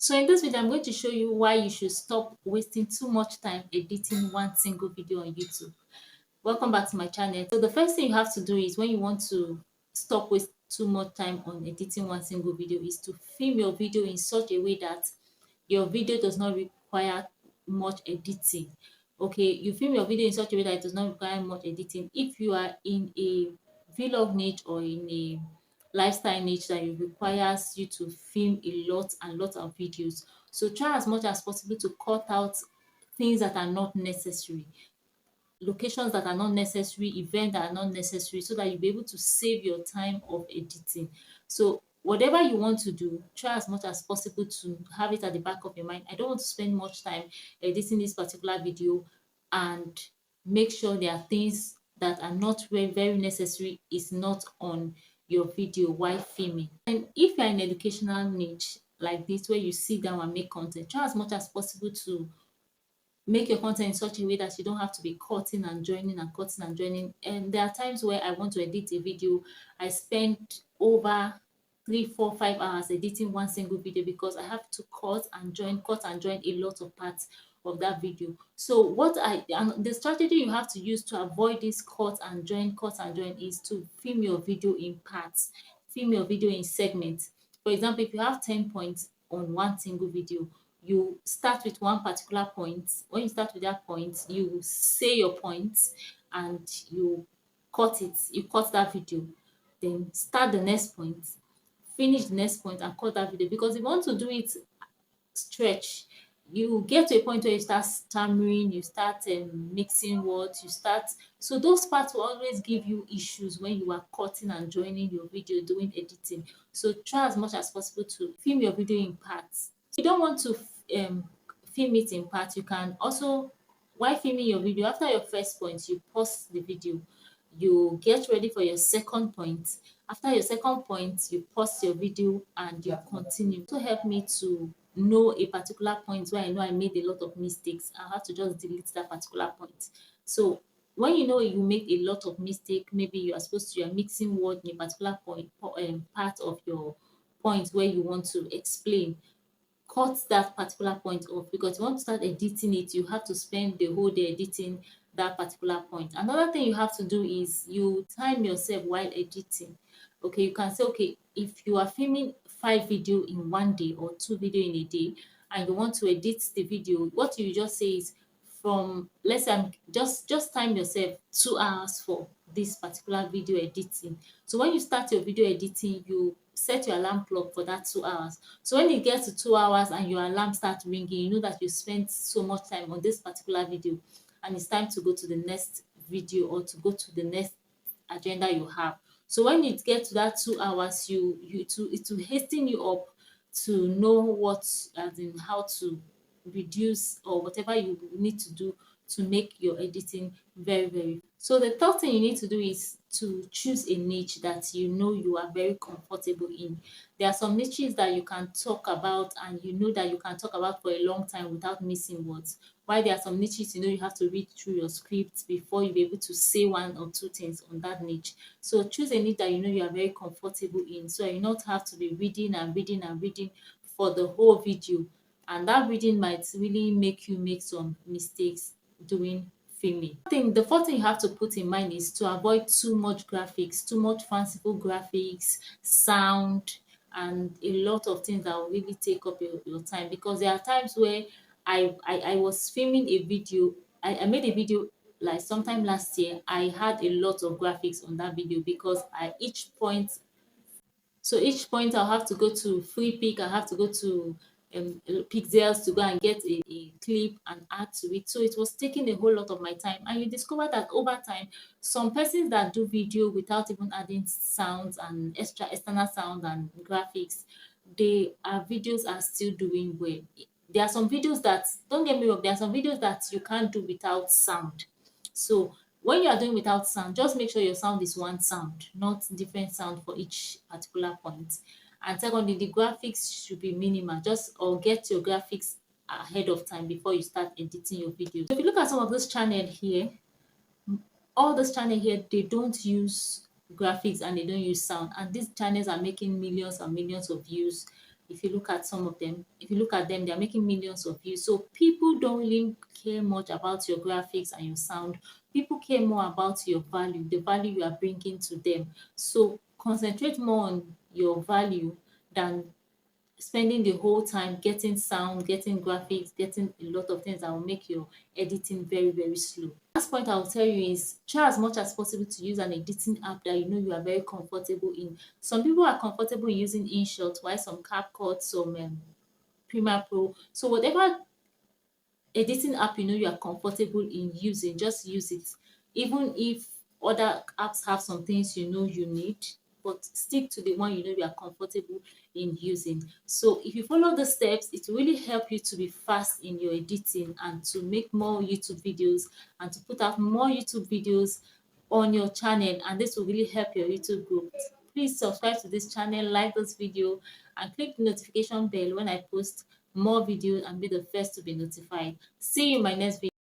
So in this video, I'm going to show you why you should stop wasting too much time editing one single video on YouTube. Welcome back to my channel. So the first thing you have to do is when you want to stop wasting too much time on editing one single video is to film your video in such a way that your video does not require much editing. Okay, you film your video in such a way that it does not require much editing. If you are in a vlog niche or in a lifestyle niche that it requires you to film a lot and lot of videos, so try as much as possible to cut out things that are not necessary, locations that are not necessary, events that are not necessary, so that you'll be able to save your time of editing. So whatever you want to do, try as much as possible to have it at the back of your mind. I don't want to spend much time editing this particular video, and make sure there are things that are not very, very necessary is not on your video while filming. And if you're in educational niche like this where you sit down and make content, try as much as possible to make your content in such a way that you don't have to be cutting and joining and cutting and joining. And there are times where I want to edit a video, I spend over 3, 4, 5 hours editing one single video because I have to cut and join a lot of parts of that video. So and the strategy you have to use to avoid this cut and join is to film your video in parts, film your video in segments. For example, if you have 10 points on one single video, you start with one particular point. When you start with that point, you say your point and you cut it. You cut that video. Then start the next point, finish the next point and cut that video. Because if you want to do it stretch, you get to a point where you start stammering, you start mixing words, so those parts will always give you issues when you are cutting and joining your video, doing editing. So try as much as possible to film your video in parts. If you don't want to film it in parts, you can also, while filming your video, after your first point, you pause the video, you get ready for your second point. After your second point, you pause your video and you continue. To help me to know a particular point where I know I made a lot of mistakes, I have to just delete that particular point. So when you know you make a lot of mistake, maybe you are mixing word in a particular part of your point where you want to explain, cut that particular point off, because you want to start editing it, you have to spend the whole day editing that particular point. Another thing you have to do is you time yourself while editing. Okay, you can say, okay, if you are filming 5 video in one day or 2 video in a day and you want to edit the video, what you just say is, from, let's say, just time yourself 2 hours for this particular video editing. So when you start your video editing, you set your alarm clock for that 2 hours. So when it gets to 2 hours and your alarm starts ringing, you know that you spent so much time on this particular video and it's time to go to the next video or to go to the next agenda you have. So when it gets to that 2 hours, it will hasten you up to know what, as in how to reduce or whatever you need to do to make your editing very, very. So the third thing you need to do is to choose a niche that you know you are very comfortable in. There are some niches that you can talk about and you know that you can talk about for a long time without missing words. While there are some niches, you know, you have to read through your script before you be able to say 1 or 2 things on that niche. So choose a niche that you know you are very comfortable in, so you not have to be reading and reading and reading for the whole video. And that reading might really make you make some mistakes doing filming. The fourth thing you have to put in mind is to avoid too much graphics, too much fanciful graphics, sound, and a lot of things that will really take up your time. Because there are times where I was filming a video, I made a video like sometime last year. I had a lot of graphics on that video because each point I'll have to go to free pick, I have to go to pixels to go and get a clip and add to it. So it was taking a whole lot of my time. And you discover that over time, some persons that do video without even adding sounds and external sound and graphics, our videos are still doing well. There are some videos that, don't get me wrong, there are some videos that you can't do without sound. So when you are doing without sound, just make sure your sound is one sound, not different sound for each particular point. And secondly, the graphics should be minimal, or get your graphics ahead of time before you start editing your videos. If you look at some of this channel here, all this channel here, they don't use graphics and they don't use sound, and these channels are making millions and millions of views If you look at some of them, if you look at them, they're making millions of views. So people don't really care much about your graphics and your sound. People care more about your value, the value you are bringing to them. So concentrate more on your value than spending the whole time getting sound, getting graphics, getting a lot of things that will make your editing very, very slow. Last point I'll tell you is try as much as possible to use an editing app that you know you are very comfortable in. Some people are comfortable in using InShot, while some CapCut, some Premiere Pro. So whatever editing app you know you are comfortable in using, just use it. Even if other apps have some things you know you need, but stick to the one you know you are comfortable in using. So if you follow the steps, it will really help you to be fast in your editing and to make more YouTube videos and to put out more YouTube videos on your channel, and this will really help your YouTube growth. Please subscribe to this channel, like this video, and click the notification bell when I post more videos and be the first to be notified. See you in my next video.